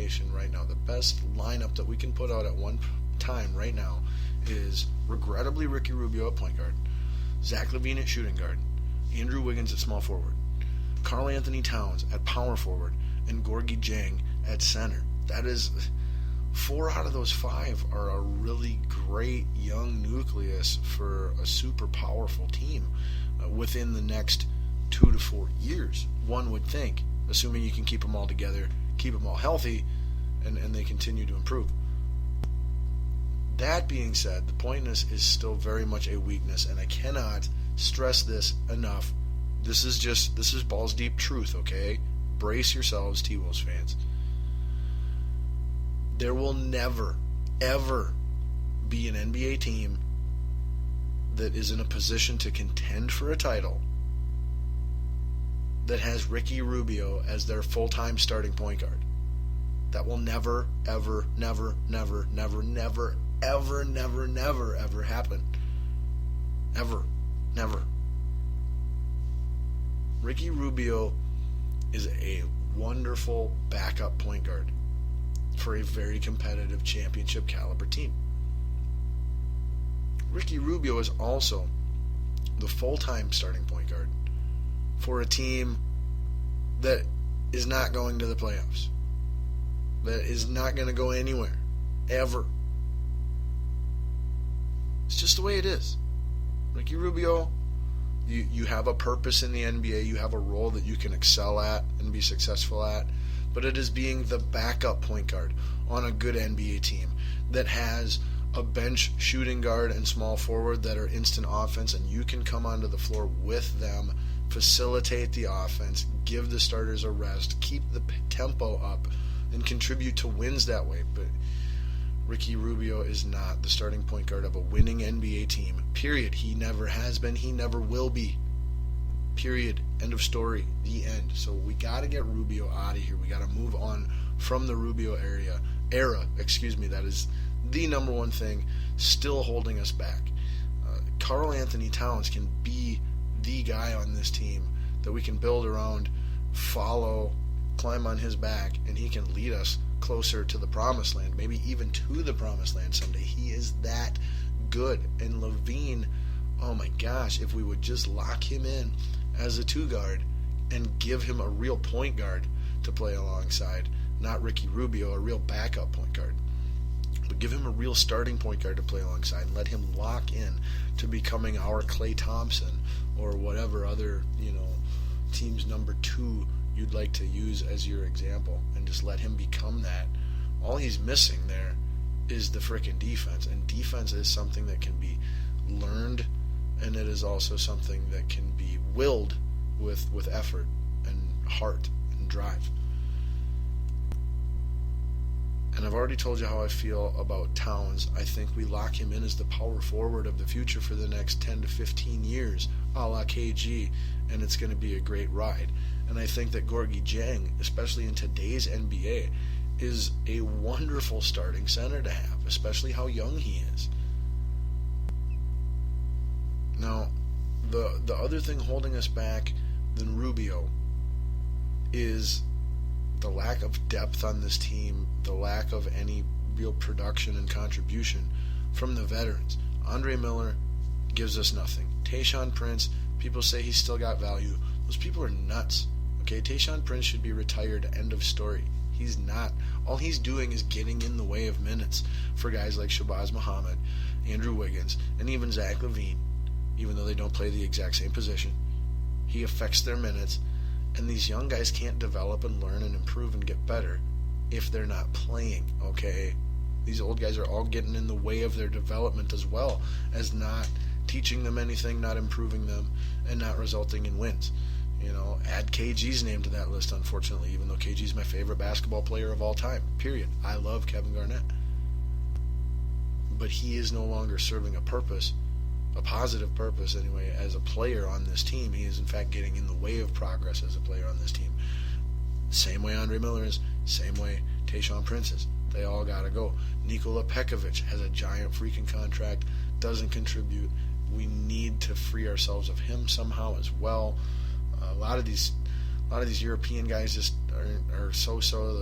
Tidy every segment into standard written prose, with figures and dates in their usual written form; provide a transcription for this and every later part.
combination right now, the best lineup that we can put out at one time right now is regrettably Ricky Rubio at point guard, Zach LaVine at shooting guard, Andrew Wiggins at small forward, Karl Anthony Towns at power forward, and Gorgui Dieng at center. That is, 4 out of those 5 are a really great young nucleus for a super powerful team within the next 2 to 4 years, one would think, assuming you can keep them all together, keep them all healthy, and they continue to improve. That being said, the pointness is still very much a weakness, and I cannot stress this enough. This is balls deep truth, okay? Brace yourselves, T-Wolves fans. There will never, ever be an NBA team that is in a position to contend for a title that has Ricky Rubio as their full-time starting point guard. That will never, ever, never, never, never, never, ever, never, never, ever happen. Ever. Never. Ricky Rubio is a wonderful backup point guard for a very competitive championship caliber team. Ricky Rubio is also the full-time starting point guard for a team that is not going to the playoffs, that is not going to go anywhere, ever. It's just the way it is. Ricky Rubio, you have a purpose in the NBA, you have a role that you can excel at and be successful at, but it is being the backup point guard on a good NBA team that has a bench shooting guard and small forward that are instant offense, and you can come onto the floor with them, facilitate the offense, give the starters a rest, keep the tempo up, and contribute to wins that way. But Ricky Rubio is not the starting point guard of a winning NBA team. Period. He never has been. He never will be. Period. End of story. The end. So we got to get Rubio out of here. We got to move on from the Rubio era. That is the number one thing still holding us back. Karl Anthony Towns can be the guy on this team that we can build around, follow, climb on his back, and he can lead us closer to the promised land, maybe even to the promised land someday. He is that good. And LaVine, oh my gosh, if we would just lock him in as a 2 guard and give him a real point guard to play alongside, not Ricky Rubio, a real backup point guard, but give him a real starting point guard to play alongside and let him lock in to becoming our Klay Thompson or whatever other, team's number 2 you'd like to use as your example, and just let him become that. All he's missing there is the frickin' defense, and defense is something that can be learned, and it is also something that can be willed with effort and heart and drive. And I've already told you how I feel about Towns. I think we lock him in as the power forward of the future for the next 10 to 15 years, a la KG, and it's going to be a great ride. And I think that Gorgui Dieng, especially in today's NBA, is a wonderful starting center to have, especially how young he is. Now, the other thing holding us back than Rubio is the lack of depth on this team, the lack of any real production and contribution from the veterans. Andre Miller gives us nothing. Tayshaun Prince, people say he's still got value. Those people are nuts. Okay, Tayshaun Prince should be retired, end of story. He's not. All he's doing is getting in the way of minutes for guys like Shabazz Muhammad, Andrew Wiggins, and even Zach LaVine, even though they don't play the exact same position. He affects their minutes, and these young guys can't develop and learn and improve and get better if they're not playing, okay? These old guys are all getting in the way of their development as well as not teaching them anything, not improving them, and not resulting in wins. Add KG's name to that list, unfortunately, even though KG's my favorite basketball player of all time, period. I love Kevin Garnett. But he is no longer serving a purpose, a positive purpose anyway, as a player on this team. He is in fact getting in the way of progress as a player on this team. Same way Andre Miller is, same way Tayshaun Prince is. They all gotta go. Nikola Pekovic has a giant freaking contract, doesn't contribute. We need to free ourselves of him somehow as well. A lot of these European guys just are so-so.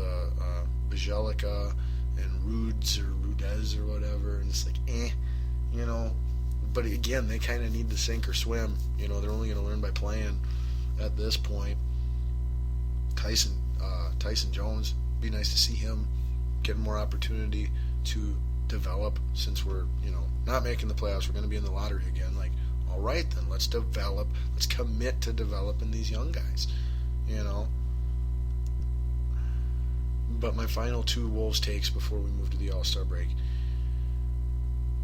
The Angelica and Rudez or whatever, and it's like, you know. But again, they kind of need to sink or swim. You know, they're only going to learn by playing at this point. Tyson Jones, be nice to see him getting more opportunity to develop, since we're, you know, not making the playoffs. We're going to be in the lottery again. Like, all right, then let's develop. Let's commit to developing these young guys, you know. But my final two Wolves takes before we move to the All-Star break.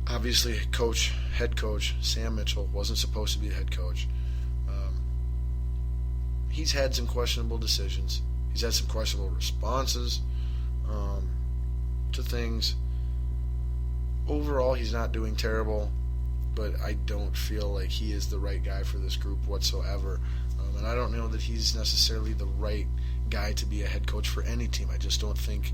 Obviously, head coach Sam Mitchell wasn't supposed to be a head coach. He's had some questionable decisions. He's had some questionable responses to things. Overall, he's not doing terrible, but I don't feel like he is the right guy for this group whatsoever. And I don't know that he's necessarily the right guy to be a head coach for any team. I just don't think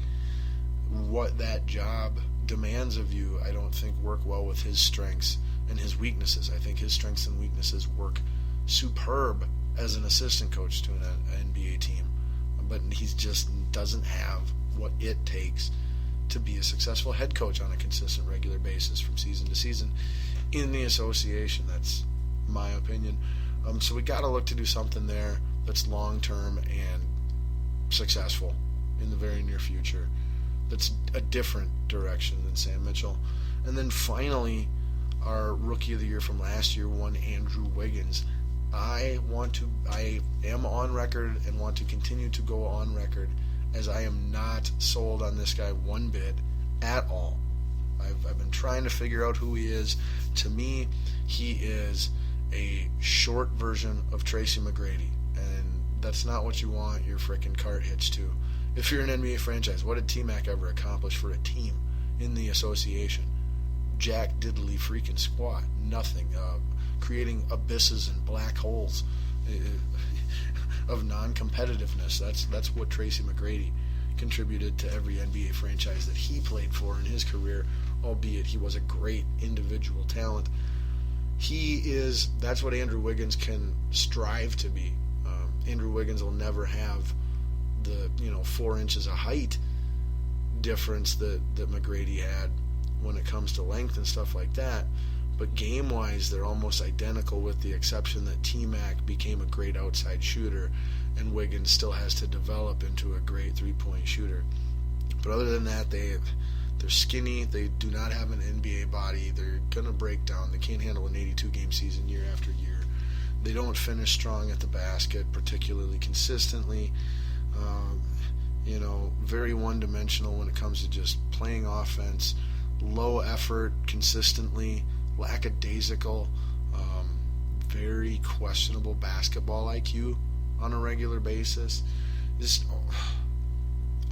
what that job demands of you, I don't think work well with his strengths and his weaknesses. I think his strengths and weaknesses work superb as an assistant coach to an NBA team, but he just doesn't have what it takes to be a successful head coach on a consistent, regular basis from season to season in the association. That's my opinion. So we got to look to do something there that's long-term and successful in the very near future. That's a different direction than Sam Mitchell. And then finally, our Rookie of the Year from last year, one Andrew Wiggins. I am on record and want to continue to go on record as I am not sold on this guy one bit at all. I've been trying to figure out who he is. To me, he is a short version of Tracy McGrady, and that's not what you want your frickin' cart hitched to. If you're an NBA franchise, what did T-Mac ever accomplish for a team in the association? Jack diddly freaking squat. Nothing. Creating abysses and black holes of non-competitiveness. That's what Tracy McGrady contributed to every NBA franchise that he played for in his career, albeit he was a great individual talent. That's what Andrew Wiggins can strive to be. Andrew Wiggins will never have the 4 inches of height difference that McGrady had when it comes to length and stuff like that. But game-wise, they're almost identical, with the exception that T-Mac became a great outside shooter, and Wiggins still has to develop into a great three-point shooter. But other than that, they're skinny. They do not have an NBA body. They're going to break down. They can't handle an 82-game season year after year. They don't finish strong at the basket, particularly consistently. Very one-dimensional when it comes to just playing offense. Low effort consistently. Lackadaisical. Very questionable basketball IQ on a regular basis.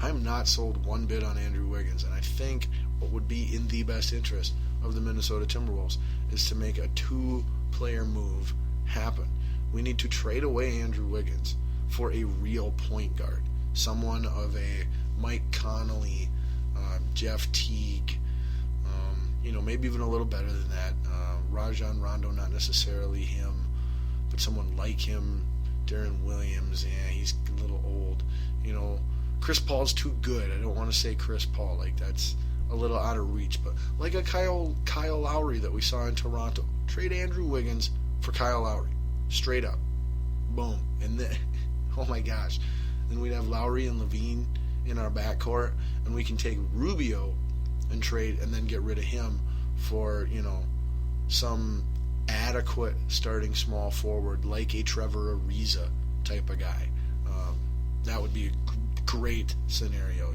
I'm not sold one bit on Andrew Wiggins, and I think what would be in the best interest of the Minnesota Timberwolves is to make a two-player move happen. We need to trade away Andrew Wiggins for a real point guard, someone of a Mike Conley, Jeff Teague, maybe even a little better than that. Rajon Rondo, not necessarily him, but someone like him. Darren Williams, he's a little old. Chris Paul's too good. I don't want to say Chris Paul, like that's a little out of reach, but like a Kyle Lowry that we saw in Toronto. Trade Andrew Wiggins for Kyle Lowry, straight up, boom, and then oh my gosh, then we'd have Lowry and Levine in our backcourt, and we can take Rubio and trade and then get rid of him for some adequate starting small forward like a Trevor Ariza type of guy. That would be a great scenario,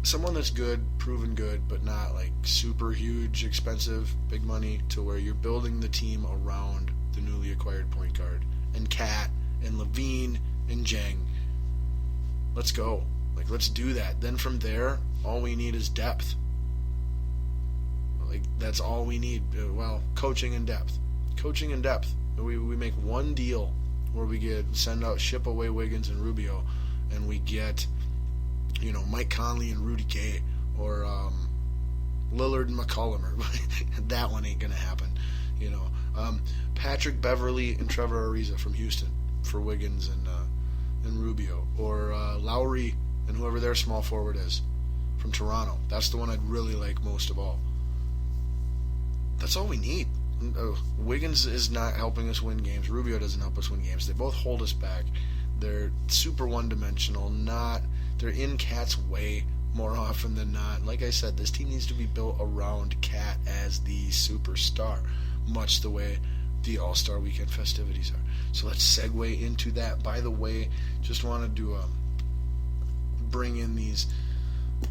someone that's good, proven good, but not like super huge, expensive, big money, to where you're building the team around the newly acquired point guard and Cat and Levine and Jeng. Let's go. Let's do that. Then from there, all we need is depth. That's all we need. Coaching and depth. Coaching and depth. We make one deal where we ship away Wiggins and Rubio, and we get, Mike Conley and Rudy Gay, or Lillard and McCollum. That one ain't gonna happen. Patrick Beverly and Trevor Ariza from Houston for Wiggins and Rubio, or Lowry and whoever their small forward is from Toronto. That's the one I'd really like most of all. That's all we need. Wiggins is not helping us win games. Rubio doesn't help us win games. They both hold us back. They're super one-dimensional. They're in Cat's way more often than not. Like I said, this team needs to be built around Cat as the superstar, much the way the All-Star Weekend festivities are. So let's segue into that. By the way, just wanted to bring in these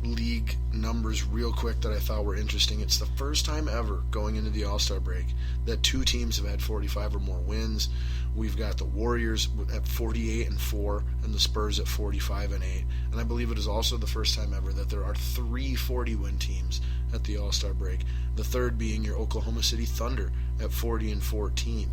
league numbers real quick that I thought were interesting. It's the first time ever going into the All-Star break that two teams have had 45 or more wins. We've got the Warriors at 48-4 and the Spurs at 45-8. And I believe it is also the first time ever that there are 3 40-win teams at the All-Star break. The third being your Oklahoma City Thunder at 40-14.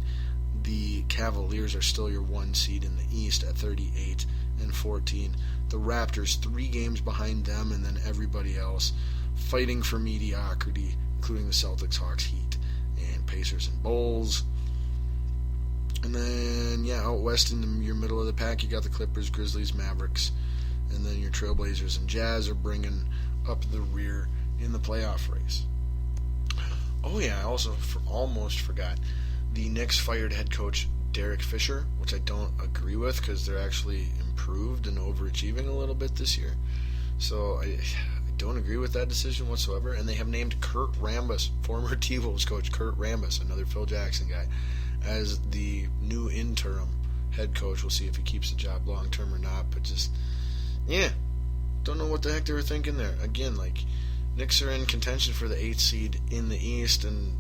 The Cavaliers are still your 1 seed in the East at 38-14. The Raptors 3 games behind them, and then everybody else fighting for mediocrity, including the Celtics, Hawks, Heat, and Pacers and Bulls. And then, out west in your middle of the pack, you got the Clippers, Grizzlies, Mavericks, and then your Trailblazers and Jazz are bringing up the rear in the playoff race. Oh yeah, I also almost forgot. The Knicks fired head coach Derek Fisher, which I don't agree with because they're actually improved and overachieving a little bit this year. So I don't agree with that decision whatsoever. And they have named Kurt Rambis, former T-Wolves coach Kurt Rambis, another Phil Jackson guy, as the new interim head coach. We'll see if he keeps the job long term or not. But don't know what the heck they were thinking there. Again, Knicks are in contention for the 8th seed in the East, and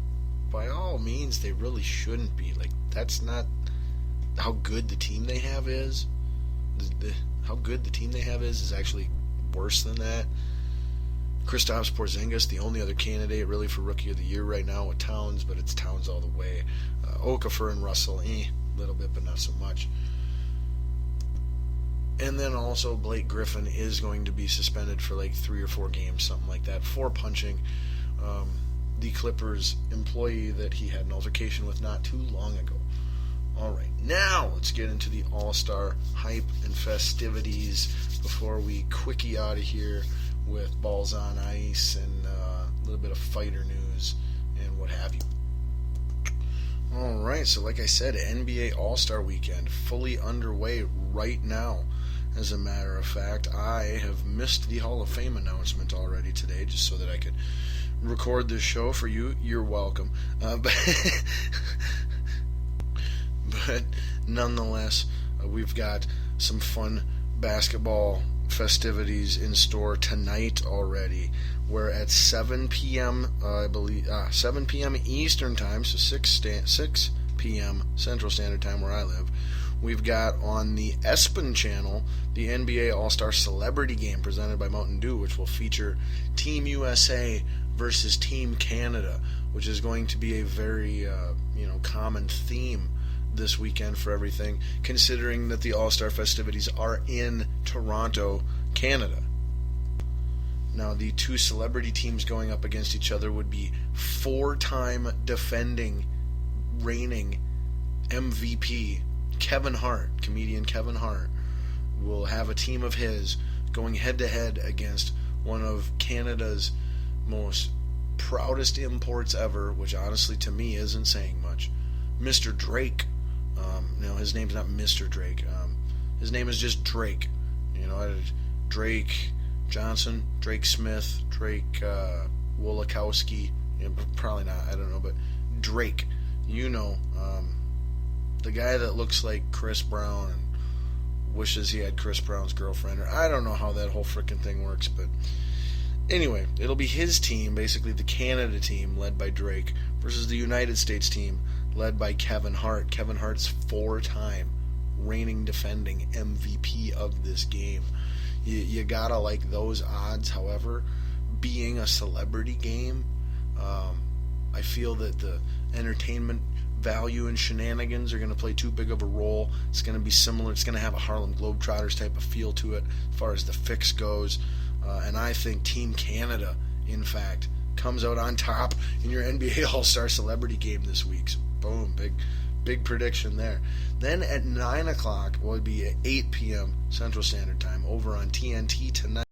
by all means, they really shouldn't be. That's not how good the team they have is. How good the team they have is actually worse than that. Kristaps Porzingis, the only other candidate really for Rookie of the Year right now with Towns, but it's Towns all the way. Okafor and Russell, a little bit, but not so much. And then also Blake Griffin is going to be suspended for 3 or 4 games, something like that, for punching the Clippers employee that he had an altercation with not too long ago. All right, now let's get into the All-Star hype and festivities before we quickie out of here with balls on ice and a little bit of fighter news and what have you. All right, so like I said, NBA All-Star Weekend fully underway right now. As a matter of fact, I have missed the Hall of Fame announcement already today just so that I could record this show for you. You're welcome. But nonetheless, we've got some fun basketball festivities in store tonight already. We're at 7 p.m. I believe 7 p.m. Eastern Time, so 6 p.m. Central Standard Time where I live. We've got on the ESPN channel the NBA All-Star Celebrity Game presented by Mountain Dew, which will feature Team USA versus Team Canada, which is going to be a very common theme this weekend for everything, considering that the All-Star festivities are in Toronto, Canada. Now, the two celebrity teams going up against each other would be 4-time defending, reigning MVP Kevin Hart. Comedian Kevin Hart will have a team of his going head-to-head against one of Canada's most proudest imports ever, which honestly to me isn't saying much, Mr. Drake. No, his name's not Mr. Drake. His name is just Drake. Drake Johnson, Drake Smith, Drake Wolakowski. Probably not, I don't know, but Drake. The guy that looks like Chris Brown and wishes he had Chris Brown's girlfriend. Or I don't know how that whole freaking thing works, but anyway, it'll be his team, basically the Canada team led by Drake, versus the United States team led by Kevin Hart. Kevin Hart's 4-time reigning defending MVP of this game. You gotta like those odds. However, being a celebrity game, I feel that the entertainment value and shenanigans are going to play too big of a role. It's going to be similar. It's going to have a Harlem Globetrotters type of feel to it as far as the fix goes. And I think Team Canada, in fact, comes out on top in your NBA All-Star Celebrity Game this week. So boom, Big prediction there. Then at 9 o'clock, well, it'd be at 8 p.m. Central Standard Time over on TNT tonight.